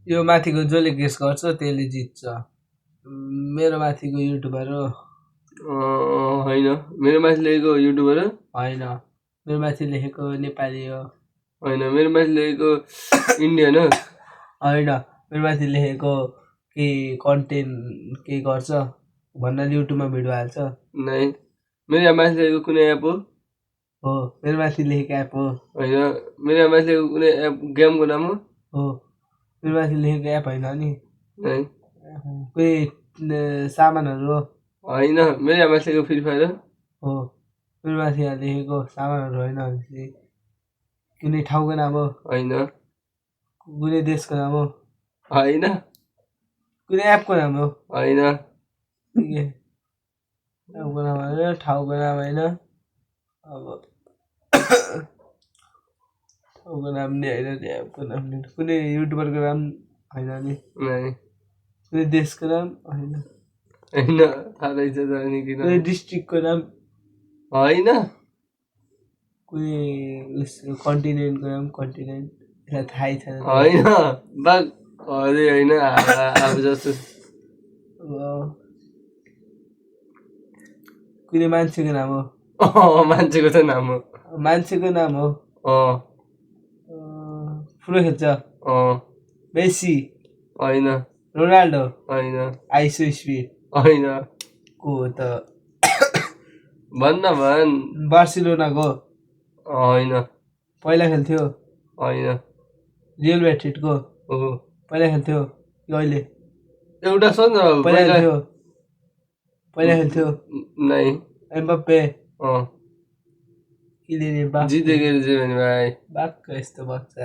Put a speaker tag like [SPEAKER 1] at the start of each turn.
[SPEAKER 1] यो माथिको जसले गेस गर्छ त्यसले जित्छ। मेरो माथिको युट्युबर हो।
[SPEAKER 2] होइन मेरो माथि लेखेको युट्युबर
[SPEAKER 1] होइन, मेरो माथि लेखेको नेपाली हो।
[SPEAKER 2] होइन मेरो माथि लेखेको इन्डियन हो।
[SPEAKER 1] होइन, मेरो माथि लेखेको के कन्टेन्ट के गर्छ भन्नाले युट्युबमा भिडियो हाल्छ।
[SPEAKER 2] नै मेरो माथि लेखेको कुनै एप हो?
[SPEAKER 1] हो, मेरो माथि लेखेको एप हो।
[SPEAKER 2] होइन मेरो माथि लेखेको कुनै एप गेमको नाम हो?
[SPEAKER 1] हो, मेरो माथि लेखेको एप होइन नि।
[SPEAKER 2] नै
[SPEAKER 1] कोही सामानहरू हो।
[SPEAKER 2] होइन मेरो माथि लेखेको फ्री फायर
[SPEAKER 1] हो, मेरो माथि लेखेको सामानहरू होइन। कुनै ठाउँको नाम हो?
[SPEAKER 2] होइन।
[SPEAKER 1] कुनै देशको नाम हो?
[SPEAKER 2] होइन।
[SPEAKER 1] कुनै एपको नाम हो?
[SPEAKER 2] होइन।
[SPEAKER 1] एपको नाम होइन, ठाउँको नाम होइन। अब ठाउँको नाम नि होइन नि, एपको नाम नि, कुनै युट्युबरको नाम होइन नि, कुनै देशको नाम होइन।
[SPEAKER 2] होइन थाहा रहेछ त अनि किन?
[SPEAKER 1] कुनै डिस्ट्रिक्टको नाम
[SPEAKER 2] होइन।
[SPEAKER 1] कुनै कन्टिनेन्टको नाम, कन्टिनेन्ट थाहै छैन।
[SPEAKER 2] होइन बाग अरे होइन अब जस्तो
[SPEAKER 1] कुनै मान्छेको नाम हो?
[SPEAKER 2] मान्छेको त नाम हो।
[SPEAKER 1] मान्छेको नाम हो? फुटबल खेल्छ? मेसी?
[SPEAKER 2] होइन।
[SPEAKER 1] रोनाल्डो?
[SPEAKER 2] होइन।
[SPEAKER 1] Iso speed?
[SPEAKER 2] होइन।
[SPEAKER 1] को हो त?
[SPEAKER 2] भन्न भन।
[SPEAKER 1] बार्सिलोनाको?
[SPEAKER 2] होइन।
[SPEAKER 1] पहिला खेल्थ्यो?
[SPEAKER 2] होइन।
[SPEAKER 1] रियल म्याड्रिडको?
[SPEAKER 2] हो।
[SPEAKER 1] पहिला खेल्थ्यो कि अहिले?
[SPEAKER 2] एउटा सोध्न
[SPEAKER 1] पहिला खेल्थ्यो?
[SPEAKER 2] नै।
[SPEAKER 1] एम्बाप्पे? Kylian Mbappe?
[SPEAKER 2] जितेको भाइ
[SPEAKER 1] बाक्क यस्तो बच्चा